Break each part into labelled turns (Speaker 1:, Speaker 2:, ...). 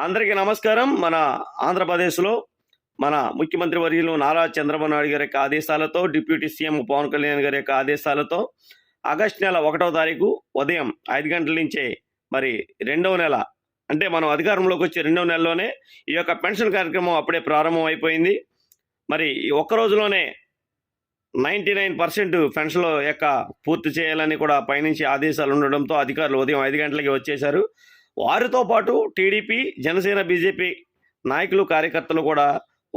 Speaker 1: అందరికీ నమస్కారం. మన ఆంధ్రప్రదేశ్‌లో మన ముఖ్యమంత్రి వర్యులు నారా చంద్రబాబు నాయుడు గారి యొక్క ఆదేశాలతో, డిప్యూటీ సీఎం పవన్ కళ్యాణ్ గారి యొక్క ఆదేశాలతో ఆగస్టు నెల 1వ తారీఖు ఉదయం 5 గంటల నుంచే మరి రెండవ నెల అంటే మనం అధికారంలోకి వచ్చే రెండవ నెలలోనే ఈ యొక్క పెన్షన్ కార్యక్రమం అప్పుడే ప్రారంభం అయిపోయింది. మరి ఈ ఒక్క రోజులోనే 99% పెన్షన్ల యొక్క పూర్తి చేయాలని కూడా పైనుంచి ఆదేశాలు ఉండడంతో అధికారులు ఉదయం 5 గంటలకి వచ్చేశారు. వారితో పాటు టీడీపీ, జనసేన, బీజేపీ నాయకులు, కార్యకర్తలు కూడా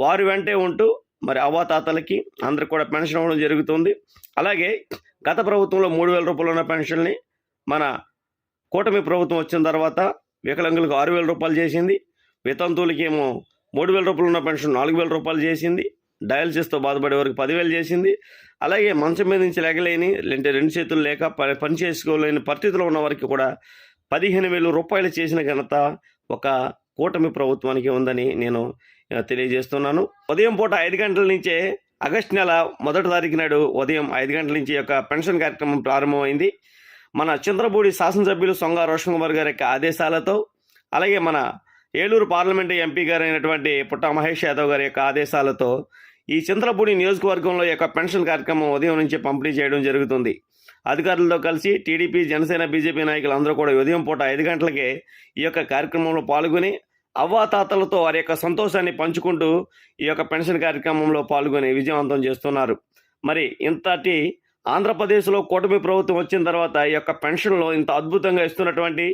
Speaker 1: వారి వెంటే ఉంటూ మరి అవ్వాతాతలకి అందరికి కూడా పెన్షన్ ఇవ్వడం జరుగుతుంది. అలాగే గత ప్రభుత్వంలో 3,000 రూపాయలు ఉన్న పెన్షన్ని మన కూటమి ప్రభుత్వం వచ్చిన తర్వాత వికలాంగులకు 6,000 రూపాయలు చేసింది. వితంతువులకి ఏమో 3,000 రూపాయలు ఉన్న పెన్షన్ 4,000 రూపాయలు చేసింది. డయాలసిస్తో బాధపడే వరకు 10,000 చేసింది. అలాగే మంచం మీద నుంచి లెగలేని లేదంటే 2 చేతులు లేక పని చేసుకోలేని పరిస్థితిలో ఉన్న వారికి కూడా 15,000 రూపాయలు చేసిన ఘనత ఒక కూటమి ప్రభుత్వానికి ఉందని నేను తెలియజేస్తున్నాను. ఉదయం పూట 5 గంటల నుంచే ఆగస్టు నెల 1వ తారీఖు నాడు ఉదయం 5 గంటల నుంచి యొక్క పెన్షన్ కార్యక్రమం ప్రారంభమైంది. మన చింతలపూడి శాసనసభ్యులు సొంగ రోషన్ కుమార్ గారి యొక్క ఆదేశాలతో, అలాగే మన ఏలూరు పార్లమెంటు ఎంపీ గారైనటువంటి పుట్ట మహేష్ యాదవ్ గారి యొక్క ఆదేశాలతో ఈ చింతలపూడి నియోజకవర్గంలో యొక్క పెన్షన్ కార్యక్రమం ఉదయం నుంచి పంపిణీ చేయడం జరుగుతుంది. అధికారులతో కలిసి టీడీపీ, జనసేన, బీజేపీ నాయకులు అందరూ కూడా ఉదయం పూట 5 గంటలకే ఈ యొక్క కార్యక్రమంలో పాల్గొని అవ్వాతాతలతో వారి యొక్క సంతోషాన్ని పంచుకుంటూ ఈ యొక్క పెన్షన్ కార్యక్రమంలో పాల్గొని విజయవంతం చేస్తున్నారు. మరి ఇంతటి ఆంధ్రప్రదేశ్లో కూటమి ప్రభుత్వం వచ్చిన తర్వాత ఈ యొక్క పెన్షన్లో ఇంత అద్భుతంగా ఇస్తున్నటువంటి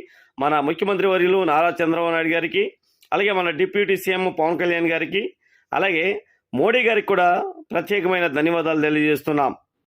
Speaker 1: మన ముఖ్యమంత్రి వర్యులు నారా చంద్రబాబు నాయుడు గారికి, అలాగే మన డిప్యూటీ సీఎం పవన్ కళ్యాణ్ గారికి, అలాగే మోడీ గారికి కూడా ప్రత్యేకమైన ధన్యవాదాలు తెలియజేస్తున్నాం.